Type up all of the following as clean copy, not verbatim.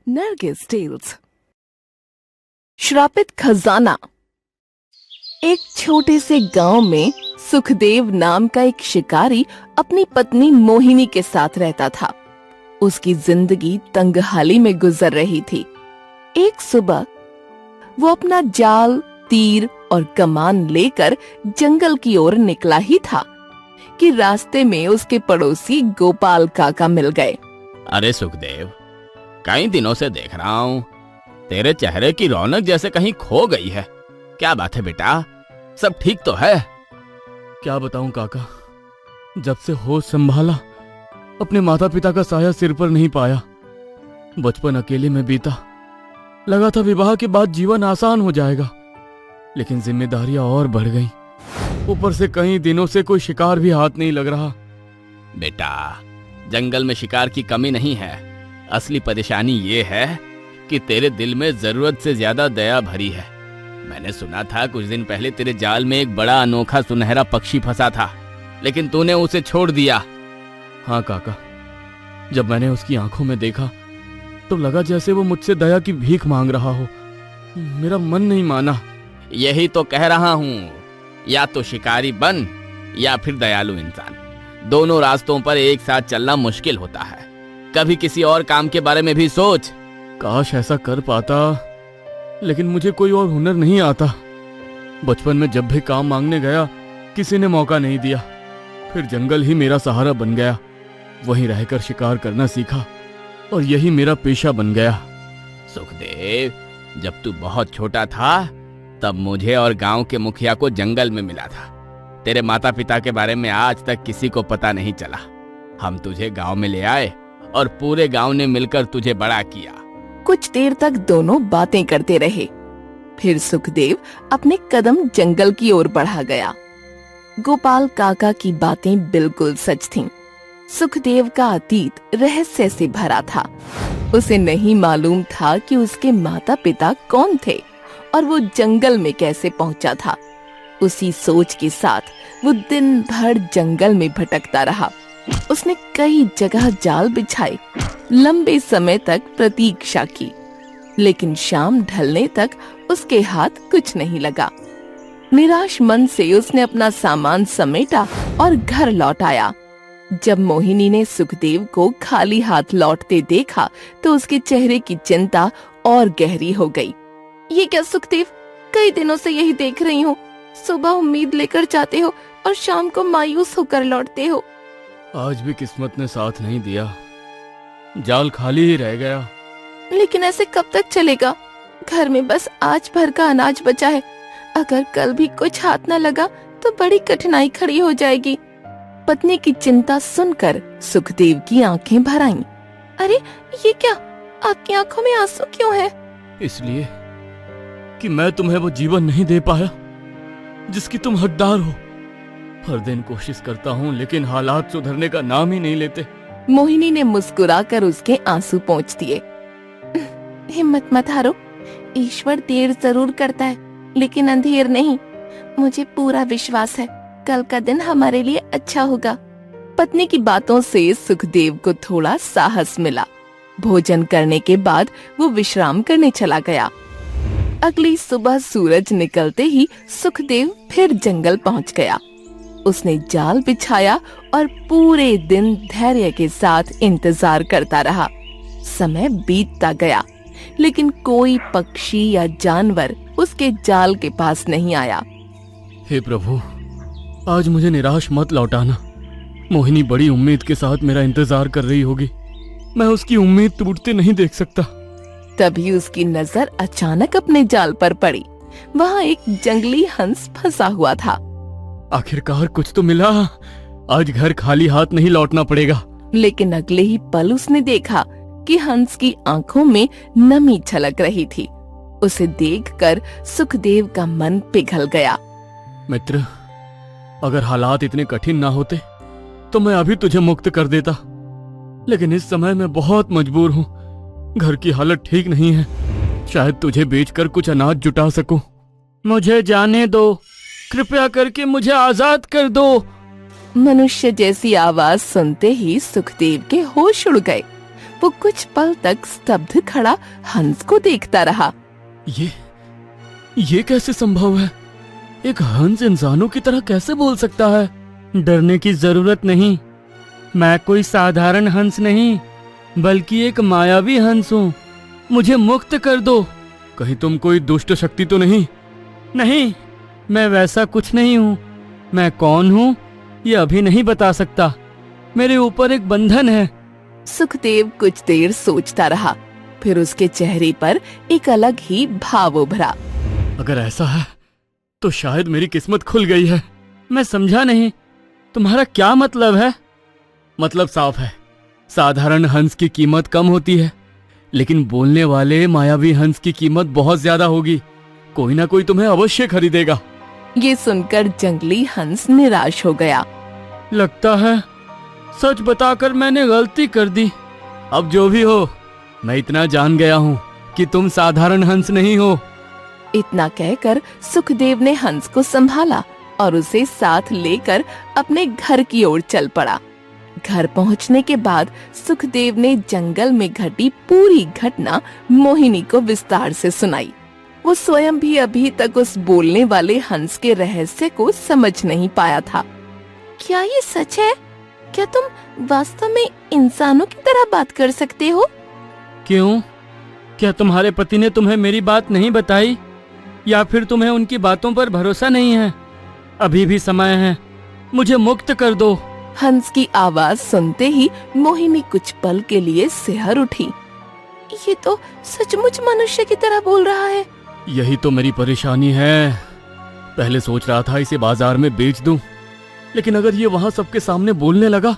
Nargis tales. श्रापित खजाना। एक छोटे से गांव में सुखदेव नाम का एक शिकारी अपनी पत्नी मोहिनी के साथ रहता था। उसकी जिंदगी तंगहाली में गुजर रही थी। एक सुबह वो अपना जाल, तीर और कमान लेकर जंगल की ओर निकला ही था कि रास्ते में उसके पड़ोसी गोपाल काका मिल गए। अरे सुखदेव, कई दिनों से देख रहा हूँ, तेरे चेहरे की रौनक जैसे कहीं खो गई है। क्या बात है बेटा, सब ठीक तो है? क्या बताऊं काका, जब से होश संभाला अपने माता पिता का साया सिर पर नहीं पाया। बचपन अकेले में बीता, लगा था विवाह के बाद जीवन आसान हो जाएगा, लेकिन जिम्मेदारियां और बढ़ गईं। ऊपर से कई दिनों से कोई शिकार भी हाथ नहीं लग रहा। बेटा, जंगल में शिकार की कमी नहीं है। असली परेशानी ये है कि तेरे दिल में जरूरत से ज्यादा दया भरी है। मैंने सुना था कुछ दिन पहले तेरे जाल में एक बड़ा अनोखा सुनहरा पक्षी फंसा था, लेकिन तूने उसे छोड़ दिया। हाँ काका, जब मैंने उसकी आंखों में देखा तो लगा जैसे वो मुझसे दया की भीख मांग रहा हो। मेरा मन नहीं माना। यही तो कह रहा हूँ, या तो शिकारी बन या फिर दयालु इंसान। दोनों रास्तों पर एक साथ चलना मुश्किल होता है। कभी किसी और काम के बारे में भी सोच। काश ऐसा कर पाता, लेकिन मुझे कोई और हुनर नहीं आता। बचपन में जब भी काम मांगने गया किसी ने मौका नहीं दिया। फिर जंगल ही मेरा सहारा बन गया। वहीं रहकर शिकार करना सीखा और यही मेरा पेशा बन गया। सुखदेव, जब तू बहुत छोटा था तब मुझे और गांव के मुखिया को जंगल में मिला था। तेरे माता पिता के बारे में आज तक किसी को पता नहीं चला। हम तुझे गांव में ले आए और पूरे गांव ने मिलकर तुझे बड़ा किया। कुछ देर तक दोनों बातें करते रहे। फिर सुखदेव अपने कदम जंगल की ओर बढ़ा गया। गोपाल काका की बातें बिल्कुल सच थीं। सुखदेव का अतीत रहस्य से भरा था। उसे नहीं मालूम था कि उसके माता पिता कौन थे और वो जंगल में कैसे पहुंचा था। उसी सोच के साथ वो दिन भर जंगल में भटकता रहा। उसने कई जगह जाल बिछाए, लंबे समय तक प्रतीक्षा की, लेकिन शाम ढलने तक उसके हाथ कुछ नहीं लगा। निराश मन से उसने अपना सामान समेटा और घर लौट आया। जब मोहिनी ने सुखदेव को खाली हाथ लौटते देखा तो उसके चेहरे की चिंता और गहरी हो गई। ये क्या सुखदेव, कई दिनों से यही देख रही हूँ। सुबह उम्मीद लेकर जाते हो और शाम को मायूस होकर लौटते हो। आज भी किस्मत ने साथ नहीं दिया, जाल खाली ही रह गया। लेकिन ऐसे कब तक चलेगा? घर में बस आज भर का अनाज बचा है। अगर कल भी कुछ हाथ न लगा तो बड़ी कठिनाई खड़ी हो जाएगी। पत्नी की चिंता सुनकर सुखदेव की आंखें भर आईं। अरे ये क्या, आपकी आंखों में आंसू क्यों है? इसलिए कि मैं तुम्हें वो जीवन नहीं दे पाया जिसकी तुम हकदार हो। हर दिन कोशिश करता हूँ, लेकिन हालात सुधरने का नाम ही नहीं लेते। मोहिनी ने मुस्कुराकर उसके आंसू पोंछ दिए। हिम्मत मत हारो, ईश्वर देर जरूर करता है लेकिन अंधेर नहीं। मुझे पूरा विश्वास है कल का दिन हमारे लिए अच्छा होगा। पत्नी की बातों से सुखदेव को थोड़ा साहस मिला। भोजन करने के बाद वो विश्राम करने चला गया। अगली सुबह सूरज निकलते ही सुखदेव फिर जंगल पहुंच गया। उसने जाल बिछाया और पूरे दिन धैर्य के साथ इंतजार करता रहा। समय बीतता गया, लेकिन कोई पक्षी या जानवर उसके जाल के पास नहीं आया। हे प्रभु, आज मुझे निराश मत लौटाना। मोहिनी बड़ी उम्मीद के साथ मेरा इंतजार कर रही होगी। मैं उसकी उम्मीद टूटते नहीं देख सकता। तभी उसकी नजर अचानक अपने जाल पर पड़ी। वहाँ एक जंगली हंस फंसा हुआ था। आखिरकार कुछ तो मिला। आज घर खाली हाथ नहीं लौटना पड़ेगा। लेकिन अगले ही पल उसने देखा कि हंस की आंखों में नमी छलक रही थी। उसे देखकर सुखदेव का मन पिघल गया। मित्र, अगर हालात इतने कठिन ना होते तो मैं अभी तुझे मुक्त कर देता, लेकिन इस समय मैं बहुत मजबूर हूँ। घर की हालत ठीक नहीं है। शायद तुझे बेचकर कुछ अनाज जुटा सकूं। मुझे जाने दो, कृपया करके मुझे आजाद कर दो। मनुष्य जैसी आवाज सुनते ही सुखदेव के होश उड़ गए। वो कुछ पल तक स्तब्ध खड़ा हंस को देखता रहा। ये कैसे संभव है? एक हंस इंसानों की तरह कैसे बोल सकता है? डरने की जरूरत नहीं, मैं कोई साधारण हंस नहीं बल्कि एक मायावी हंस हूँ। मुझे मुक्त कर दो। कहीं तुम कोई दुष्ट शक्ति तो नहीं? नहीं, मैं वैसा कुछ नहीं हूँ। मैं कौन हूँ ये अभी नहीं बता सकता। मेरे ऊपर एक बंधन है। सुखदेव कुछ देर सोचता रहा, फिर उसके चेहरे पर एक अलग ही भाव उभरा। अगर ऐसा है तो शायद मेरी किस्मत खुल गई है। मैं समझा नहीं, तुम्हारा क्या मतलब है? मतलब साफ है, साधारण हंस की कीमत कम होती है, लेकिन बोलने वाले मायावी हंस की कीमत बहुत ज्यादा होगी। कोई ना कोई तुम्हें अवश्य खरीदेगा। ये सुनकर जंगली हंस निराश हो गया। लगता है सच बताकर मैंने गलती कर दी। अब जो भी हो, मैं इतना जान गया हूँ कि तुम साधारण हंस नहीं हो। इतना कहकर सुखदेव ने हंस को संभाला और उसे साथ लेकर अपने घर की ओर चल पड़ा। घर पहुंचने के बाद सुखदेव ने जंगल में घटी पूरी घटना मोहिनी को विस्तार से सुनाई। वो स्वयं भी अभी तक उस बोलने वाले हंस के रहस्य को समझ नहीं पाया था। क्या ये सच है? क्या तुम वास्तव में इंसानों की तरह बात कर सकते हो? क्यों? क्या तुम्हारे पति ने तुम्हें मेरी बात नहीं बताई, या फिर तुम्हें उनकी बातों पर भरोसा नहीं है? अभी भी समय है, मुझे मुक्त कर दो। हंस की आवाज सुनते ही मोहिनी कुछ पल के लिए सिहर उठी। ये तो सचमुच मनुष्य की तरह बोल रहा है। यही तो मेरी परेशानी है। पहले सोच रहा था इसे बाजार में बेच दूं, लेकिन अगर ये वहां सबके सामने बोलने लगा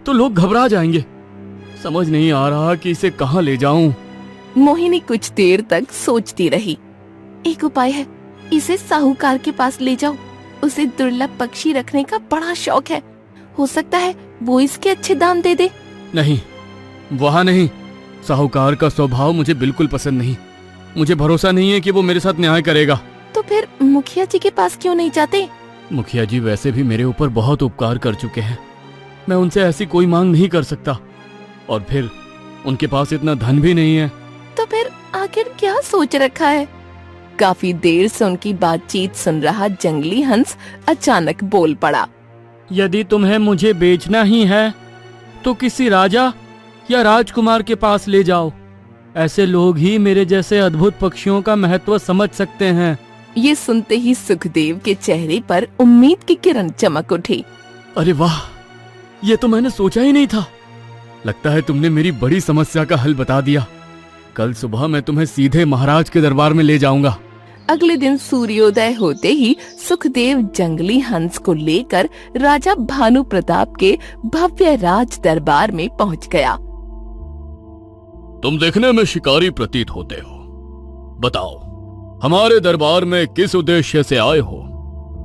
तो लोग घबरा जाएंगे। समझ नहीं आ रहा कि इसे कहां ले जाऊं। मोहिनी कुछ देर तक सोचती रही। एक उपाय है, इसे साहूकार के पास ले जाओ। उसे दुर्लभ पक्षी रखने का बड़ा शौक है। हो सकता है वो इसके अच्छे दाम दे दे। नहीं, वहां नहीं। साहूकार का स्वभाव मुझे बिल्कुल पसंद नहीं। मुझे भरोसा नहीं है कि वो मेरे साथ न्याय करेगा। तो फिर मुखिया जी के पास क्यों नहीं जाते? मुखिया जी वैसे भी मेरे ऊपर बहुत उपकार कर चुके हैं। मैं उनसे ऐसी कोई मांग नहीं कर सकता, और फिर उनके पास इतना धन भी नहीं है। तो फिर आखिर क्या सोच रखा है? काफी देर से उनकी बातचीत सुन रहा जंगली हंस अचानक बोल पड़ा। यदि तुम्हें मुझे बेचना ही है तो किसी राजा या राजकुमार के पास ले जाओ। ऐसे लोग ही मेरे जैसे अद्भुत पक्षियों का महत्व समझ सकते हैं। ये सुनते ही सुखदेव के चेहरे पर उम्मीद की किरण चमक उठी। अरे वाह, ये तो मैंने सोचा ही नहीं था। लगता है तुमने मेरी बड़ी समस्या का हल बता दिया। कल सुबह मैं तुम्हें सीधे महाराज के दरबार में ले जाऊंगा। अगले दिन सूर्योदय होते ही सुखदेव जंगली हंस को लेकर राजा भानु प्रताप के भव्य राज दरबार में पहुंच गया। तुम देखने में शिकारी प्रतीत होते हो। बताओ, हमारे दरबार में किस उद्देश्य से आए हो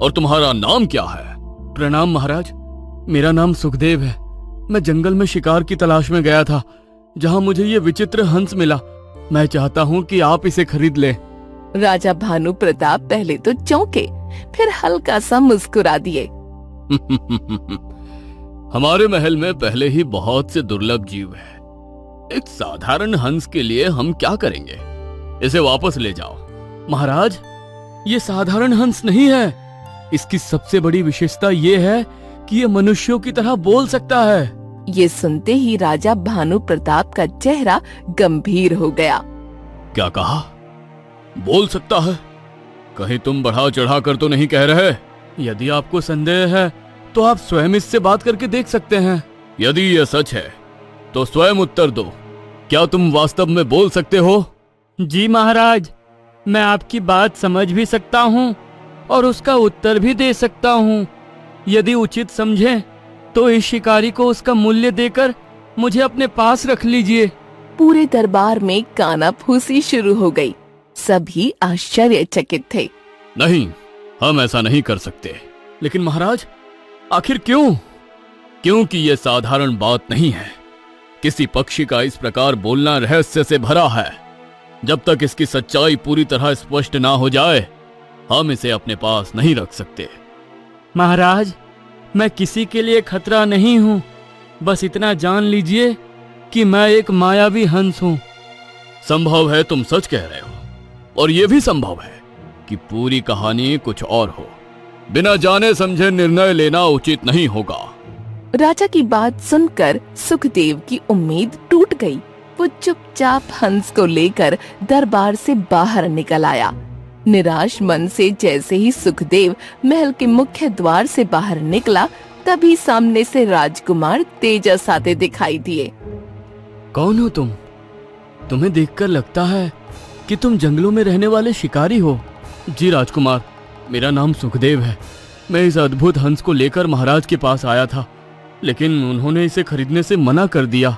और तुम्हारा नाम क्या है? प्रणाम महाराज, मेरा नाम सुखदेव है। मैं जंगल में शिकार की तलाश में गया था, जहां मुझे ये विचित्र हंस मिला। मैं चाहता हूं कि आप इसे खरीद लें। राजा भानु प्रताप पहले तो चौंके, फिर हल्का सा मुस्कुरा दिए। हमारे महल में पहले ही बहुत से दुर्लभ जीव है। एक साधारण हंस के लिए हम क्या करेंगे? इसे वापस ले जाओ। महाराज, ये साधारण हंस नहीं है। इसकी सबसे बड़ी विशेषता ये है कि ये मनुष्यों की तरह बोल सकता है। ये सुनते ही राजा भानु प्रताप का चेहरा गंभीर हो गया। क्या कहा? बोल सकता है? कहीं तुम बढ़ा चढ़ा कर तो नहीं कह रहे? यदि आपको संदेह है तो आप स्वयं इससे बात करके देख सकते हैं। यदि ये सच है तो स्वयं उत्तर दो। क्या तुम वास्तव में बोल सकते हो? जी महाराज, मैं आपकी बात समझ भी सकता हूँ और उसका उत्तर भी दे सकता हूँ। यदि उचित समझें तो इस शिकारी को उसका मूल्य देकर मुझे अपने पास रख लीजिए। पूरे दरबार में कानाफूसी शुरू हो गई। सभी आश्चर्यचकित थे। नहीं, हम ऐसा नहीं कर सकते। लेकिन महाराज, आखिर क्यों? क्योंकि ये साधारण बात नहीं है। किसी पक्षी का इस प्रकार बोलना रहस्य से भरा है। जब तक इसकी सच्चाई पूरी तरह स्पष्ट ना हो जाए, हम इसे अपने पास नहीं रख सकते। महाराज, मैं किसी के लिए खतरा नहीं हूँ। बस इतना जान लीजिए कि मैं एक मायावी हंस हूँ। संभव है तुम सच कह रहे हो, और यह भी संभव है कि पूरी कहानी कुछ और हो। बिना जाने समझे निर्णय लेना उचित नहीं होगा। राजा की बात सुनकर सुखदेव की उम्मीद टूट गई। वो चुपचाप हंस को लेकर दरबार से बाहर निकल आया। निराश मन से जैसे ही सुखदेव महल के मुख्य द्वार से बाहर निकला, तभी सामने से राजकुमार तेजस आते दिखाई दिए। कौन हो तुम? तुम्हें देखकर लगता है कि तुम जंगलों में रहने वाले शिकारी हो। जी राजकुमार, मेरा नाम सुखदेव है। मैं इस अद्भुत हंस को लेकर महाराज के पास आया था, लेकिन उन्होंने इसे खरीदने से मना कर दिया।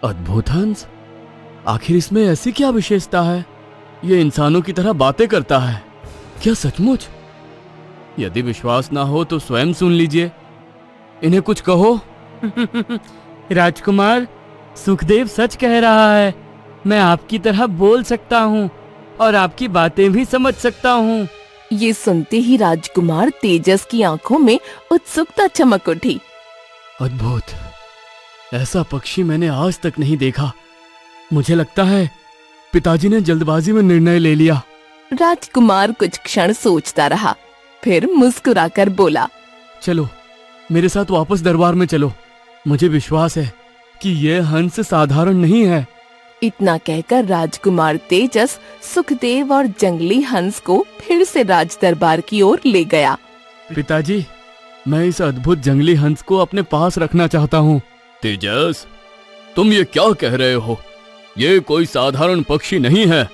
अद्भुत हंस? आखिर इसमें ऐसी क्या विशेषता है? ये इंसानों की तरह बातें करता है। क्या सचमुच? यदि विश्वास ना हो तो स्वयं सुन लीजिए। इन्हें कुछ कहो। राजकुमार, सुखदेव सच कह रहा है। मैं आपकी तरह बोल सकता हूँ और आपकी बातें भी समझ सकता हूँ। ये सुनते ही राजकुमार तेजस की आंखों में उत्सुकता चमक उठी। अद्भुत! ऐसा पक्षी मैंने आज तक नहीं देखा। मुझे लगता है पिताजी ने जल्दबाजी में निर्णय ले लिया। राजकुमार कुछ क्षण सोचता रहा, फिर मुस्कुराकर बोला, चलो मेरे साथ वापस दरबार में चलो। मुझे विश्वास है कि यह हंस साधारण नहीं है। इतना कहकर राजकुमार तेजस सुखदेव और जंगली हंस को फिर से राज दरबार की ओर ले गया। पिताजी, मैं इस अद्भुत जंगली हंस को अपने पास रखना चाहता हूँ। तेजस, तुम ये क्या कह रहे हो? ये कोई साधारण पक्षी नहीं है।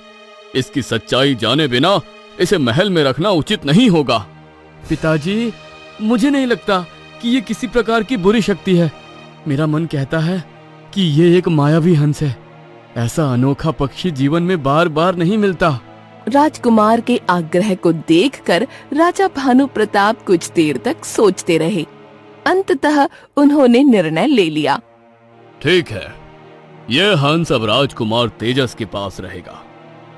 इसकी सच्चाई जाने बिना इसे महल में रखना उचित नहीं होगा। पिताजी, मुझे नहीं लगता कि ये किसी प्रकार की बुरी शक्ति है। मेरा मन कहता है कि ये एक मायावी हंस है। ऐसा अनोखा पक्षी जीवन में बार बार नहीं मिलता। राजकुमार के आग्रह को देखकर राजा भानु प्रताप कुछ देर तक सोचते रहे। अंततः उन्होंने निर्णय ले लिया। ठीक है, यह हंस अब राजकुमार तेजस के पास रहेगा।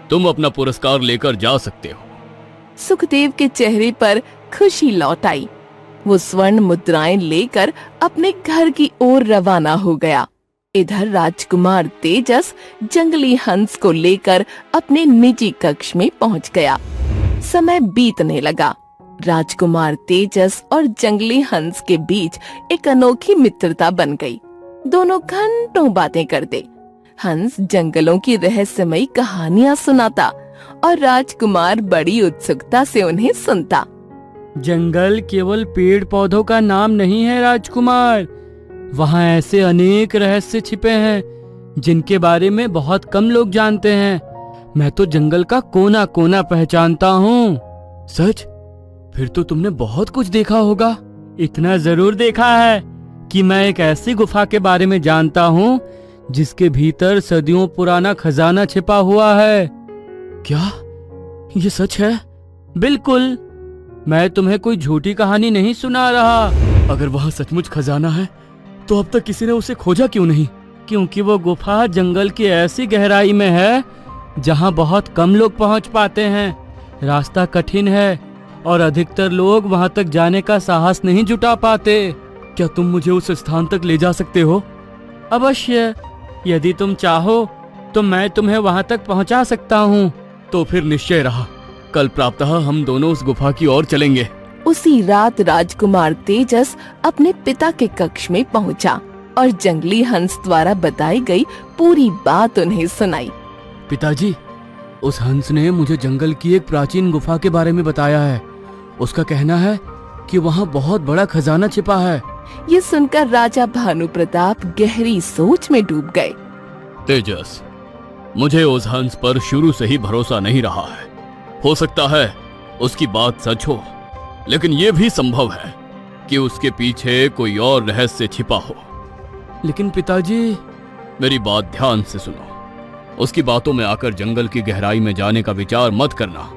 तुम अपना पुरस्कार लेकर जा सकते हो। सुखदेव के चेहरे पर खुशी लौट आई। वो स्वर्ण मुद्राएं लेकर अपने घर की ओर रवाना हो गया। इधर राजकुमार तेजस जंगली हंस को लेकर अपने निजी कक्ष में पहुंच गया। समय बीतने लगा। राजकुमार तेजस और जंगली हंस के बीच एक अनोखी मित्रता बन गई। दोनों घंटों बातें करते। हंस जंगलों की रहस्यमयी कहानियां सुनाता और राजकुमार बड़ी उत्सुकता से उन्हें सुनता। जंगल केवल पेड़ पौधों का नाम नहीं है राजकुमार। वहाँ ऐसे अनेक रहस्य छिपे हैं जिनके बारे में बहुत कम लोग जानते हैं। मैं तो जंगल का कोना कोना पहचानता हूँ। सच? फिर तो तुमने बहुत कुछ देखा होगा। इतना जरूर देखा है कि मैं एक ऐसी गुफा के बारे में जानता हूँ जिसके भीतर सदियों पुराना खजाना छिपा हुआ है। क्या ये सच है? बिल्कुल। मैं तुम्हें कोई झूठी कहानी नहीं सुना रहा। अगर वहाँ सचमुच खजाना है तो अब तक किसी ने उसे खोजा क्यों नहीं? क्योंकि वो गुफा जंगल की ऐसी गहराई में है जहाँ बहुत कम लोग पहुँच पाते हैं। रास्ता कठिन है और अधिकतर लोग वहाँ तक जाने का साहस नहीं जुटा पाते। क्या तुम मुझे उस स्थान तक ले जा सकते हो? अवश्य, यदि तुम चाहो तो मैं तुम्हें वहाँ तक पहुँचा सकता हूँ। तो फिर निश्चय रहा, कल प्रातः हम दोनों उस गुफा की ओर चलेंगे। उसी रात राजकुमार तेजस अपने पिता के कक्ष में पहुंचा और जंगली हंस द्वारा बताई गई पूरी बात उन्हें सुनाई। पिताजी, उस हंस ने मुझे जंगल की एक प्राचीन गुफा के बारे में बताया है। उसका कहना है कि वहाँ बहुत बड़ा खजाना छिपा है। ये सुनकर राजा भानु प्रताप गहरी सोच में डूब गए। तेजस, मुझे उस हंस पर शुरू से ही भरोसा नहीं रहा है। हो सकता है उसकी बात सच हो, लेकिन यह भी संभव है कि उसके पीछे कोई और रहस्य छिपा हो। लेकिन पिताजी, मेरी बात ध्यान से सुनो। उसकी बातों में आकर जंगल की गहराई में जाने का विचार मत करना।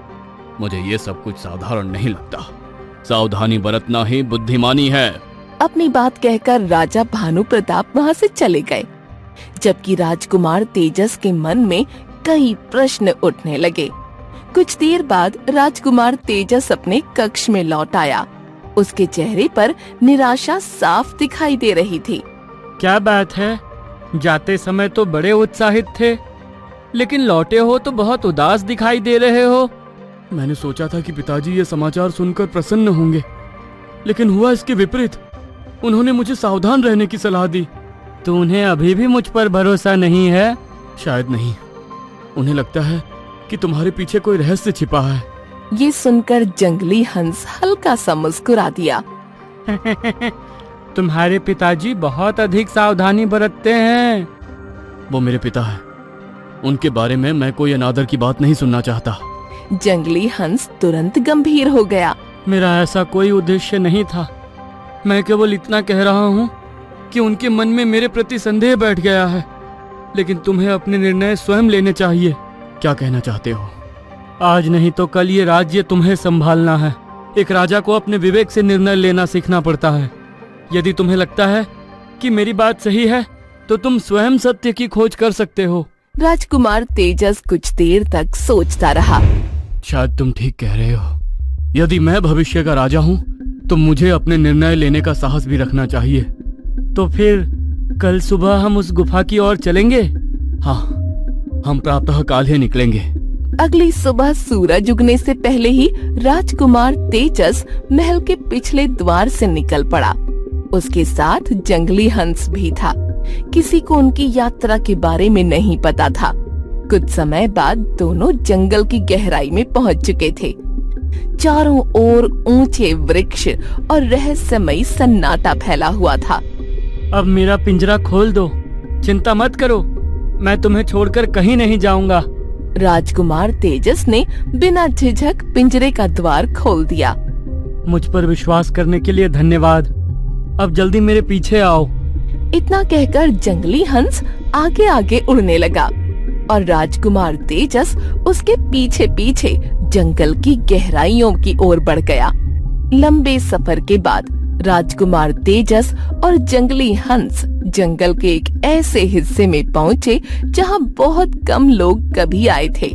मुझे ये सब कुछ साधारण नहीं लगता। सावधानी बरतना ही बुद्धिमानी है। अपनी बात कहकर राजा भानु प्रताप वहाँ से चले गए, जबकि राजकुमार तेजस के मन में कई प्रश्न उठने लगे। कुछ देर बाद राजकुमार तेजस अपने कक्ष में लौट आया। उसके चेहरे पर निराशा साफ दिखाई दे रही थी। क्या बात है? जाते समय तो बड़े उत्साहित थे, लेकिन लौटे हो तो बहुत उदास दिखाई दे रहे हो। मैंने सोचा था कि पिताजी ये समाचार सुनकर प्रसन्न होंगे, लेकिन हुआ इसके विपरीत। उन्होंने मुझे सावधान रहने की सलाह दी। तो उन्हें अभी भी मुझ पर भरोसा नहीं है? शायद नहीं। उन्हें लगता है कि तुम्हारे पीछे कोई रहस्य छिपा है। ये सुनकर जंगली हंस हल्का सा मुस्कुरा दिया। तुम्हारे पिताजी बहुत अधिक सावधानी बरतते हैं। वो मेरे पिता हैं। उनके बारे में मैं कोई अनादर की बात नहीं सुनना चाहता। जंगली हंस तुरंत गंभीर हो गया। मेरा ऐसा कोई उद्देश्य नहीं था। मैं केवल इतना कह रहा हूँ कि उनके मन में मेरे प्रति संदेह बैठ गया है, लेकिन तुम्हें अपने निर्णय स्वयं लेने चाहिए। क्या कहना चाहते हो? आज नहीं तो कल ये राज्य तुम्हें संभालना है। एक राजा को अपने विवेक से निर्णय लेना सीखना पड़ता है। यदि तुम्हें लगता है कि मेरी बात सही है तो तुम स्वयं सत्य की खोज कर सकते हो। राजकुमार तेजस कुछ देर तक सोचता रहा। शायद तुम ठीक कह रहे हो। यदि मैं भविष्य का राजा हूँ तो मुझे अपने निर्णय लेने का साहस भी रखना चाहिए। तो फिर कल सुबह हम उस गुफा की ओर चलेंगे? हाँ, हम प्रातः काल ही निकलेंगे। अगली सुबह सूरज उगने से पहले ही राजकुमार तेजस महल के पिछले द्वार से निकल पड़ा। उसके साथ जंगली हंस भी था। किसी को उनकी यात्रा के बारे में नहीं पता था। कुछ समय बाद दोनों जंगल की गहराई में पहुंच चुके थे। चारों ओर ऊंचे वृक्ष और रहस्यमयी सन्नाटा फैला हुआ था। अब मेरा पिंजरा खोल दो। चिंता मत करो, मैं तुम्हें छोड़कर कहीं नहीं जाऊंगा। राजकुमार तेजस ने बिना झिझक पिंजरे का द्वार खोल दिया। मुझ पर विश्वास करने के लिए धन्यवाद। अब जल्दी मेरे पीछे आओ। इतना कहकर जंगली हंस आगे आगे उड़ने लगा और राजकुमार तेजस उसके पीछे पीछे जंगल की गहराइयों की ओर बढ़ गया। लंबे सफर के बाद राजकुमार तेजस और जंगली हंस जंगल के एक ऐसे हिस्से में पहुँचे जहाँ बहुत कम लोग कभी आए थे।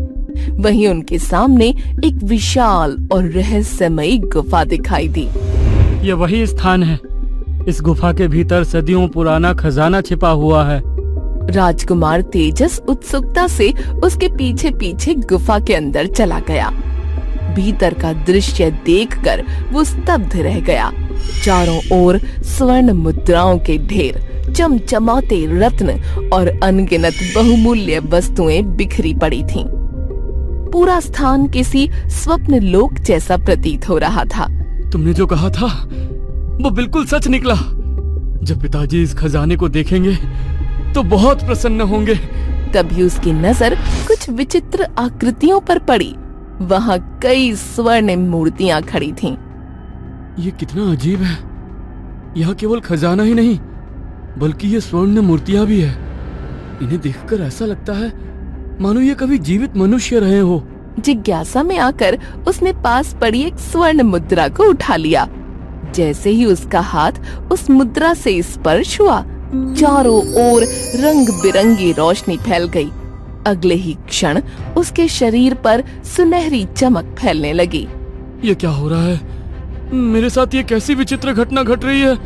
वहीं उनके सामने एक विशाल और रहस्यमयी गुफा दिखाई दी। ये वही स्थान है। इस गुफा के भीतर सदियों पुराना खजाना छिपा हुआ है। राजकुमार तेजस उत्सुकता से उसके पीछे पीछे गुफा के अंदर चला गया। भीतर का दृश्य देखकर वो स्तब्ध रह गया। चारों ओर स्वर्ण मुद्राओं के ढेर, चमचमाते रत्न और अनगिनत बहुमूल्य वस्तुएं बिखरी पड़ी थीं। पूरा स्थान किसी स्वप्न लोक जैसा प्रतीत हो रहा था। तुमने जो कहा था वो बिल्कुल सच निकला। जब पिताजी इस खजाने को देखेंगे तो बहुत प्रसन्न होंगे। तभी उसकी नजर कुछ विचित्र आकृतियों पर पड़ी। वहाँ कई स्वर्ण मूर्तियां खड़ी थीं। ये कितना अजीब है। यहाँ केवल खजाना ही नहीं बल्कि ये स्वर्ण मूर्तियां भी है। इन्हें देखकर ऐसा लगता है मानो ये कभी जीवित मनुष्य रहे हो। जिज्ञासा में आकर उसने पास पड़ी एक स्वर्ण मुद्रा को उठा लिया। जैसे ही उसका हाथ उस मुद्रा से स्पर्श हुआ, चारों ओर रंग बिरंगी रोशनी फैल गई। अगले ही क्षण उसके शरीर पर सुनहरी चमक फैलने लगी। ये क्या हो रहा है? मेरे साथ ये कैसी विचित्र घटना घट रही है?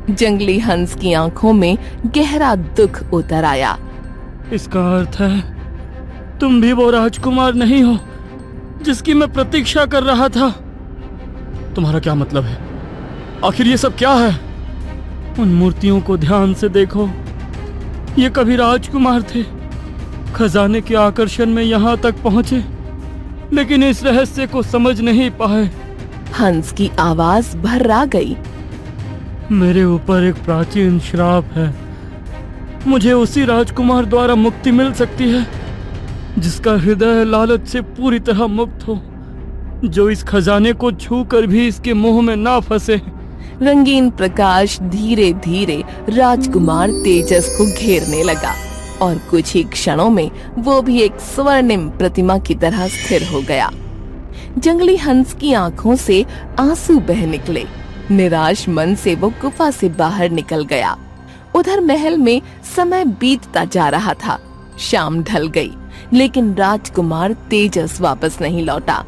जंगली हंस की आंखों में गहरा दुख उतर आया। इसका अर्थ है तुम भी वो राजकुमार नहीं हो जिसकी मैं प्रतीक्षा कर रहा था। तुम्हारा क्या मतलब है? आखिर ये सब क्या है? उन मूर्तियों को ध्यान से देखो। ये कभी राजकुमार थे, खजाने के आकर्षण में यहाँ तक पहुँचे, लेकिन इस रहस्य को समझ नहीं पाए। हंस की आवाज भर्रा गई। मेरे ऊपर एक प्राचीन श्राप है। मुझे उसी राजकुमार द्वारा मुक्ति मिल सकती है जिसका हृदय लालच से पूरी तरह मुक्त हो, जो इस खजाने को छूकर भी इसके मोह में ना फंसे। रंगीन प्रकाश धीरे धीरे राजकुमार तेजस को घेरने लगा और कुछ ही क्षणों में वो भी एक स्वर्णिम प्रतिमा की तरह स्थिर हो गया। जंगली हंस की आंखों से आंसू बह निकले। निराश मन से वो गुफा से बाहर निकल गया। उधर महल में समय बीतता जा रहा था। शाम ढल गई, लेकिन राजकुमार तेजस वापस नहीं लौटा।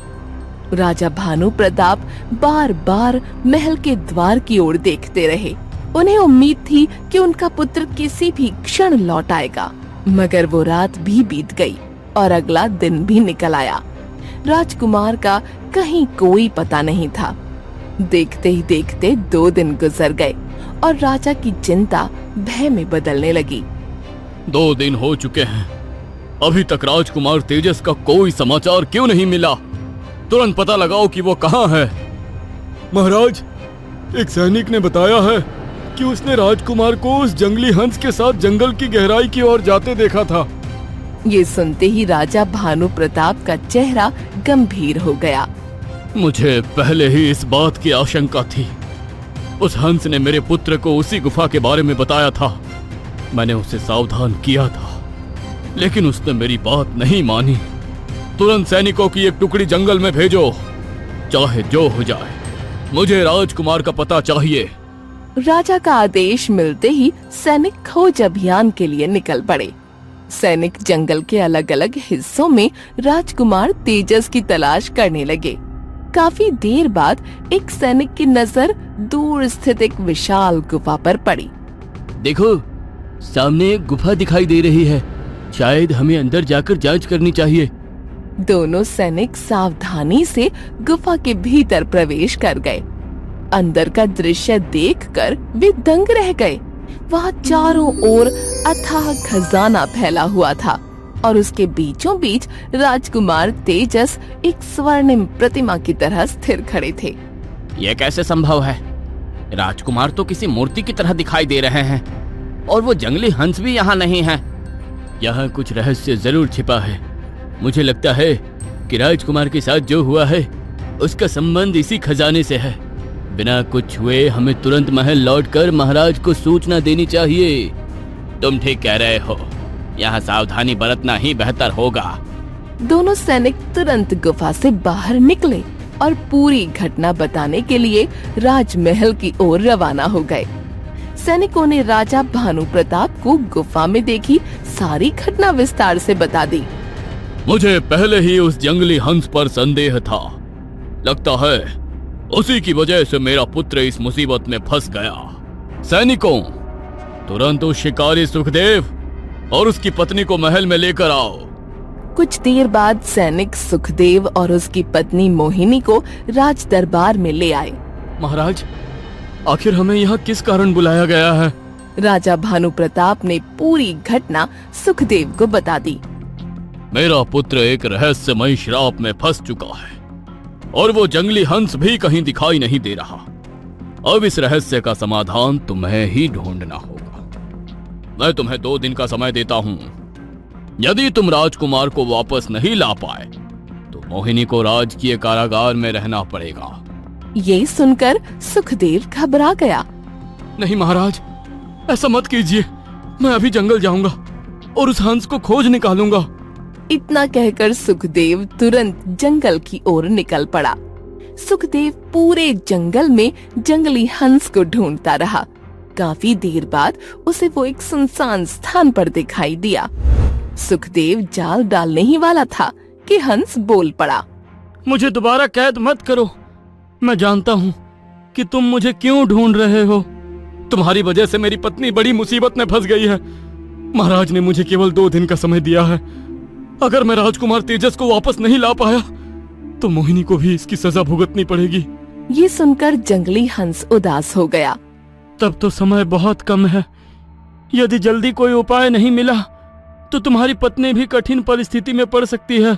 राजा भानु प्रताप बार बार महल के द्वार की ओर देखते रहे, उन्हें उम्मीद थी कि उनका पुत्र किसी भी क्षण लौट आएगा, मगर वो रात भी बीत गई और अगला दिन भी निकल आया। राजकुमार का कहीं कोई पता नहीं था। देखते ही देखते 2 दिन गुजर गए और राजा की चिंता भय में बदलने लगी। 2 दिन हो चुके हैं, अभी तक राजकुमार तेजस का कोई समाचार क्यों नहीं मिला? तुरंत पता लगाओ कि वो कहाँ है। महाराज, एक सैनिक ने बताया है कि उसने राजकुमार को उस जंगली हंस के साथ जंगल की गहराई की ओर जाते देखा था। ये सुनते ही राजा भानु प्रताप का चेहरा गंभीर हो गया। मुझे पहले ही इस बात की आशंका थी। उस हंस ने मेरे पुत्र को उसी गुफा के बारे में बताया था। मैंने उसे सावधान किया था, लेकिन उसने मेरी बात नहीं मानी। तुरंत सैनिकों की एक टुकड़ी जंगल में भेजो, चाहे जो हो जाए, मुझे राजकुमार का पता चाहिए। राजा का आदेश मिलते ही सैनिक खोज अभियान के लिए निकल पड़े। सैनिक जंगल के अलग अलग हिस्सों में राजकुमार तेजस की तलाश करने लगे। काफी देर बाद एक सैनिक की नजर दूर स्थित एक विशाल गुफा पर पड़ी। देखो, सामने एक गुफा दिखाई दे रही है। शायद हमें अंदर जाकर जांच करनी चाहिए। दोनों सैनिक सावधानी से गुफा के भीतर प्रवेश कर गए। अंदर का दृश्य देखकर वे दंग रह गए। वहाँ चारों ओर अथाह खजाना फैला हुआ था और उसके बीचों बीच राजकुमार तेजस एक स्वर्णिम प्रतिमा की तरह स्थिर खड़े थे। यह कैसे संभव है? राजकुमार तो किसी मूर्ति की तरह दिखाई दे रहे हैं और वो जंगली हंस भी यहाँ नहीं है। यहाँ कुछ रहस्य जरूर छिपा है। मुझे लगता है कि राजकुमार के साथ जो हुआ है उसका संबंध इसी खजाने से है। बिना कुछ हुए हमें तुरंत महल लौटकर महाराज को सूचना देनी चाहिए। तुम ठीक कह रहे हो, यहाँ सावधानी बरतना ही बेहतर होगा। दोनों सैनिक तुरंत गुफा से बाहर निकले और पूरी घटना बताने के लिए राजमहल की ओर रवाना हो गए। सैनिकों ने राजा भानु प्रताप को गुफा में देखी सारी घटना विस्तार से बता दी। मुझे पहले ही उस जंगली हंस पर संदेह था। लगता है उसी की वजह से मेरा पुत्र इस मुसीबत में फंस गया। सैनिकों, तुरंत उस शिकारी सुखदेव और उसकी पत्नी को महल में लेकर आओ। कुछ देर बाद सैनिक सुखदेव और उसकी पत्नी मोहिनी को राज दरबार में ले आए। महाराज, आखिर हमें यहाँ किस कारण बुलाया गया है? राजा भानु प्रताप ने पूरी घटना सुखदेव को बता दी। मेरा पुत्र एक रहस्यमय श्राप में फंस चुका है और वो जंगली हंस भी कहीं दिखाई नहीं दे रहा। अब इस रहस्य का समाधान तुम्हें ही ढूंढना होगा। मैं तुम्हें 2 दिन का समय देता हूँ। यदि तुम राजकुमार को वापस नहीं ला पाए तो मोहिनी को राजकीय कारागार में रहना पड़ेगा। ये सुनकर सुखदेव घबरा गया। नहीं महाराज, ऐसा मत कीजिए। मैं अभी जंगल जाऊंगा और उस हंस को खोज निकालूंगा। इतना कहकर सुखदेव तुरंत जंगल की ओर निकल पड़ा। सुखदेव पूरे जंगल में जंगली हंस को ढूंढता रहा। काफी देर बाद उसे वो एक सुनसान स्थान पर दिखाई दिया। सुखदेव जाल डालने ही वाला था कि हंस बोल पड़ा। मुझे दोबारा कैद मत करो। मैं जानता हूँ कि तुम मुझे क्यों ढूंढ रहे हो। तुम्हारी वजह से मेरी पत्नी बड़ी मुसीबत में फंस गई है। महाराज ने मुझे केवल 2 दिन का समय दिया है। अगर मैं राजकुमार तेजस को वापस नहीं ला पाया तो मोहिनी को भी इसकी सजा भुगतनी पड़ेगी। ये सुनकर जंगली हंस उदास हो गया। तब तो समय बहुत कम है। यदि जल्दी कोई उपाय नहीं मिला तो तुम्हारी पत्नी भी कठिन परिस्थिति में पड़ सकती है।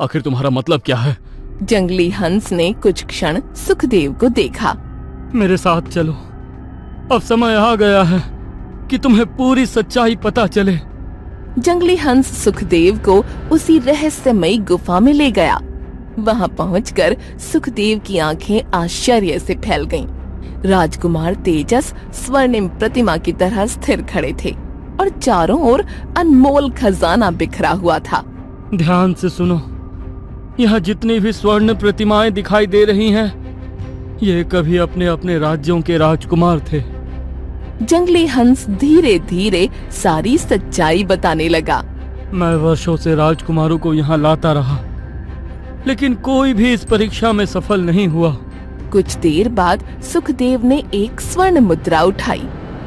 आखिर तुम्हारा मतलब क्या है? जंगली हंस ने कुछ क्षण सुखदेव को देखा। मेरे साथ चलो। अब समय आ गया है कि तुम्हें पूरी सच्चाई पता चले। जंगली हंस सुखदेव को उसी रहस्यमयी गुफा में ले गया। वहां पहुंचकर सुखदेव की आंखें आश्चर्य से फैल गईं। राजकुमार तेजस स्वर्णिम प्रतिमा की तरह स्थिर खड़े थे और चारों ओर अनमोल खजाना बिखरा हुआ था। ध्यान से सुनो। यहाँ जितनी भी स्वर्ण प्रतिमाएं दिखाई दे रही हैं, ये कभी अपने अपने राज्यों के राजकुमार थे। जंगली हंस धीरे धीरे सारी सच्चाई बताने लगा। मैं वर्षों से राजकुमारों को यहाँ लाता रहा, लेकिन कोई भी इस परीक्षा में सफल नहीं हुआ। कुछ देर बाद सुखदेव ने एक स्वर्ण मुद्रा उठाई।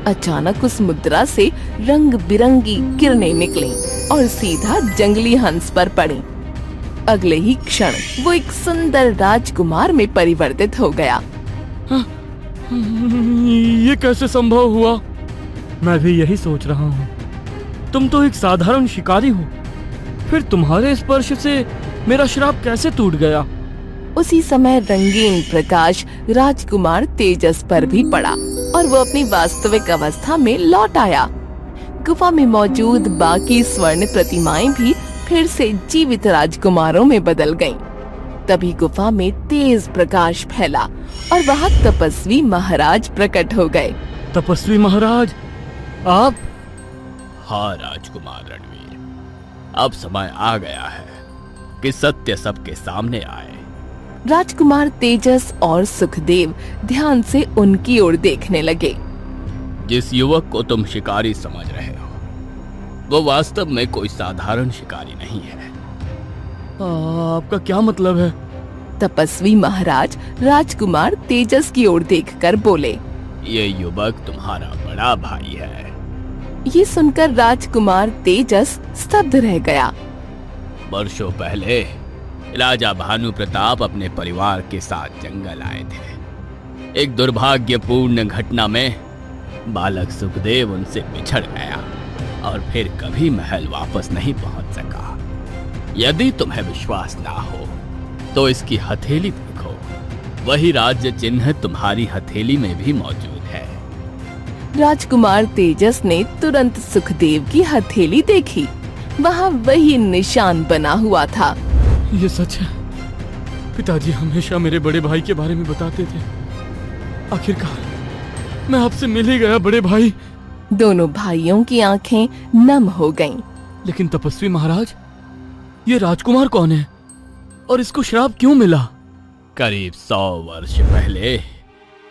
अचानक उस मुद्रा से रंग बिरंगी किरणें निकलीं और सीधा जंगली हंस पर पड़ी। अगले ही क्षण वो एक सुंदर राजकुमार में परिवर्तित हो गया। ये कैसे संभव हुआ? मैं भी यही सोच रहा हूँ। तुम तो एक साधारण शिकारी हो, फिर तुम्हारे स्पर्श से मेरा श्राप कैसे टूट गया? उसी समय रंगीन प्रकाश राजकुमार तेजस पर भी पड़ा और वो अपनी वास्तविक अवस्था में लौट आया। गुफा में मौजूद बाकी स्वर्ण प्रतिमाएं भी फिर से जीवित राजकुमारों में बदल गईं। तभी गुफा में तेज प्रकाश फैला और वहाँ तपस्वी महाराज प्रकट हो गए। तपस्वी महाराज, आप? हाँ राजकुमार रणवीर, अब समय आ गया है कि सत्य सबके सामने आए। राजकुमार तेजस और सुखदेव ध्यान से उनकी ओर देखने लगे। जिस युवक को तुम शिकारी समझ रहे हो, वो वास्तव में कोई साधारण शिकारी नहीं है। आपका क्या मतलब है? तपस्वी महाराज राजकुमार तेजस की ओर देखकर बोले। ये युवक तुम्हारा बड़ा भाई है। ये सुनकर राजकुमार तेजस स्तब्ध रह गया। वर्षों पहले राजा भानु प्रताप अपने परिवार के साथ जंगल आए थे। एक दुर्भाग्यपूर्ण घटना में बालक सुखदेव उनसे बिछड़ गया और फिर कभी महल वापस नहीं पहुंच सका। यदि तुम्हें विश्वास ना हो तो इसकी हथेली देखो, वही राज्य चिन्ह तुम्हारी हथेली में भी मौजूद है। राजकुमार तेजस ने तुरंत सुखदेव की हथेली देखी। वहाँ वही निशान बना हुआ था। ये सच है। पिताजी हमेशा मेरे बड़े भाई के बारे में बताते थे। आखिरकार मैं आपसे मिल ही गया बड़े भाई। दोनों भाइयों की आंखें नम हो गईं। लेकिन तपस्वी महाराज, ये राजकुमार कौन है और इसको श्राप क्यों मिला? करीब 100 वर्ष पहले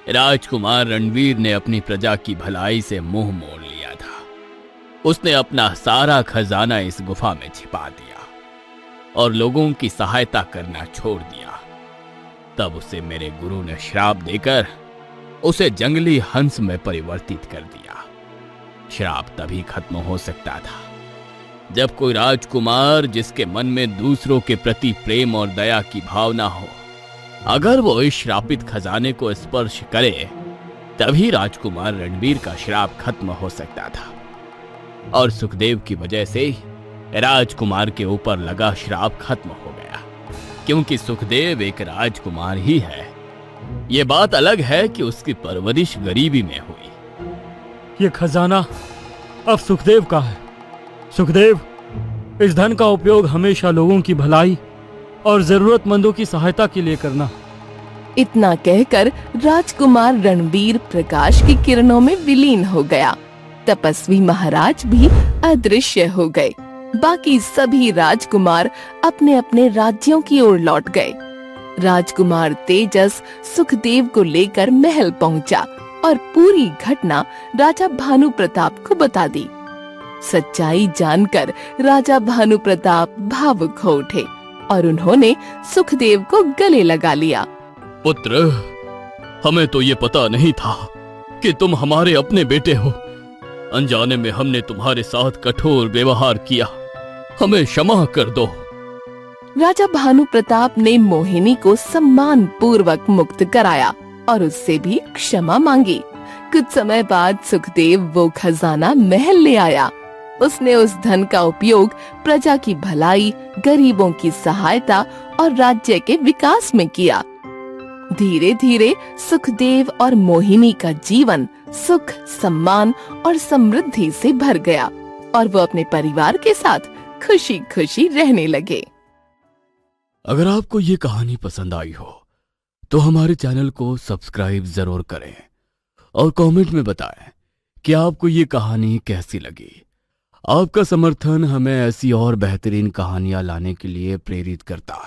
राजकुमार रणवीर ने अपनी प्रजा की भलाई से मुंह मोड़ लिया था। उसने अपना सारा खजाना इस गुफा में छिपा दिया और लोगों की सहायता करना छोड़ दिया। तब उसे मेरे गुरु ने श्राप देकर उसे जंगली हंस में परिवर्तित कर दिया। श्राप तभी खत्म हो सकता था जब कोई राजकुमार जिसके मन में दूसरों के प्रति प्रेम और दया की भावना हो, अगर वो इस श्रापित खजाने को स्पर्श करे, तभी राजकुमार रणवीर का श्राप खत्म हो सकता था। और सुखदेव की वजह से राजकुमार के ऊपर लगा श्राप खत्म हो गया, क्योंकि सुखदेव एक राजकुमार ही है। ये बात अलग है कि उसकी परवरिश गरीबी में हुई। ये खजाना अब सुखदेव का है। सुखदेव, इस धन का उपयोग हमेशा लोगों की भलाई और जरूरतमंदों की सहायता के लिए करना। इतना कहकर राजकुमार रणवीर प्रकाश की किरणों में विलीन हो गया। तपस्वी महाराज भी अदृश्य हो गए। बाकी सभी राजकुमार अपने अपने राज्यों की ओर लौट गए। राजकुमार तेजस सुखदेव को लेकर महल पहुंचा और पूरी घटना राजा भानु प्रताप को बता दी। सच्चाई जानकर राजा भानु प्रताप भावुक हो उठे और उन्होंने सुखदेव को गले लगा लिया। पुत्र, हमें तो ये पता नहीं था कि तुम हमारे अपने बेटे हो। अनजाने में हमने तुम्हारे साथ कठोर व्यवहार किया, हमें क्षमा कर दो। राजा भानु प्रताप ने मोहिनी को सम्मान पूर्वक मुक्त कराया और उससे भी क्षमा मांगी। कुछ समय बाद सुखदेव वो खजाना महल ले आया। उसने उस धन का उपयोग प्रजा की भलाई, गरीबों की सहायता और राज्य के विकास में किया। धीरे धीरे सुखदेव और मोहिनी का जीवन सुख, सम्मान और समृद्धि से भर गया और वो अपने परिवार के साथ खुशी खुशी रहने लगे। अगर आपको ये कहानी पसंद आई हो तो हमारे चैनल को सब्सक्राइब जरूर करें और कमेंट में बताएं कि आपको ये कहानी कैसी लगी। आपका समर्थन हमें ऐसी और बेहतरीन कहानियां लाने के लिए प्रेरित करता है।